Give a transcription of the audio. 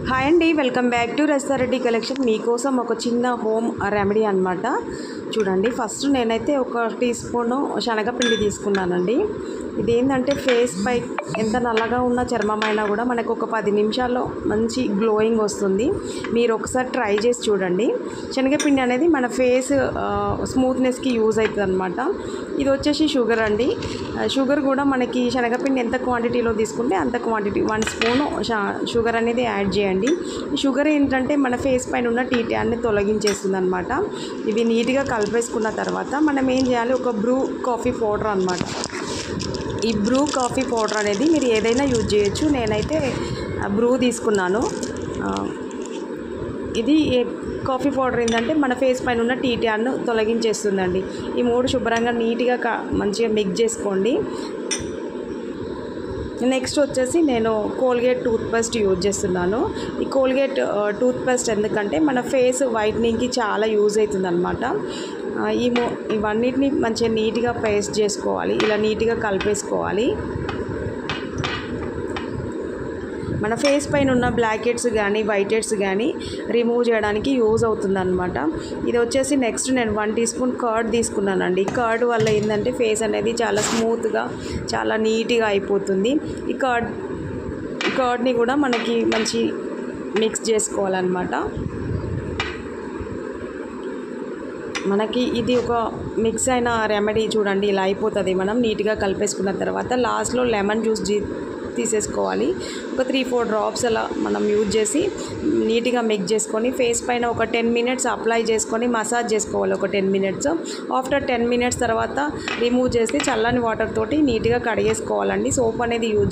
Hi అండి, welcome back to restaurant collection. మీకోసం ఒక చిన్న హోమ్ రెమెడీ అనమాట. చూడండి, ఫస్ట్ నేనైతే ఒక టీ స్పూను శనగపిండి తీసుకున్నానండి. ఇదేంటంటే ఫేస్ పై ఎంత నల్లగా ఉన్న చర్మం అయినా కూడా మనకు ఒక 10 నిమిషాల్లో మంచి గ్లోయింగ్ వస్తుంది. మీరు ఒకసారి ట్రై చేసి చూడండి. శనగపిండి అనేది మన ఫేస్ స్మూత్నెస్కి యూజ్ అవుతుంది అనమాట. ఇది వచ్చేసి షుగర్ అండి. షుగర్ కూడా మనకి శనగపిండి ఎంత క్వాంటిటీలో తీసుకుంటే అంత క్వాంటిటీ 1 స్పూను షుగర్ అనేది యాడ్ చేయండి. షుగర్ ఏంటంటే మన ఫేస్ పైన ఉన్న టీ ట్యాన్ని తొలగించేస్తుంది అనమాట. ఇవి నీట్గా కలిపేసుకున్న తర్వాత మనం ఏం చేయాలి, ఒక బ్రూ కాఫీ పౌడర్ అనమాట. ఈ బ్రూ కాఫీ పౌడర్ అనేది మీరు ఏదైనా యూజ్ చేయొచ్చు. నేనైతే బ్రూ తీసుకున్నాను. ఇది కాఫీ పౌడర్ ఏంటంటే మన ఫేస్ పైన ఉన్న టీ ట్యాన్ను తొలగించేస్తుందండి. ఈ 3 శుభ్రంగా నీట్గా మంచిగా మిక్స్ చేసుకోండి. నెక్స్ట్ వచ్చేసి నేను కోల్గేట్ టూత్పేస్ట్ యూజ్ చేస్తున్నాను. ఈ కోల్గేట్ టూత్పేస్ట్ ఎందుకంటే మన ఫేస్ వైట్నింగ్కి చాలా యూజ్ అవుతుంది అనమాట. ఇవన్నిటిని మంచిగా నీట్గా పేస్ట్ చేసుకోవాలి. ఇలా నీట్గా కలిపేసుకోవాలి. మన ఫేస్ పైన ఉన్న బ్లాక్ హెడ్స్ కానీ వైట్ హెడ్స్ కానీ రిమూవ్ చేయడానికి యూజ్ అవుతుందన్నమాట. ఇది వచ్చేసి నెక్స్ట్ నేను 1 టీ స్పూన్ కర్డ్ తీసుకున్నానండి. కర్డ్ వల్ల ఏంటంటే ఫేస్ అనేది చాలా స్మూత్గా చాలా నీట్గా అయిపోతుంది. ఈ కర్డ్ని కూడా మనకి మంచి మిక్స్ చేసుకోవాలన్నమాట. మనకి ఇది ఒక మిక్స్ అయిన రెమెడీ చూడండి, ఇలా అయిపోతుంది. మనం నీట్గా కలిపేసుకున్న తర్వాత లాస్ట్లో లెమన్ జ్యూస్ తీసేసుకోవాలి. ఒక 3-4 డ్రాప్స్ అలా మనం యూజ్ చేసి నీట్గా మిక్స్ చేసుకొని ఫేస్ పైన ఒక 10 మినిట్స్ అప్లై చేసుకొని మసాజ్ చేసుకోవాలి. ఒక 10 మినిట్స్. ఆఫ్టర్ 10 మినిట్స్ తర్వాత రిమూవ్ చేసి చల్లని వాటర్ తోటి నీట్గా కడిగేసుకోవాలండి. సోప్ అనేది యూజ్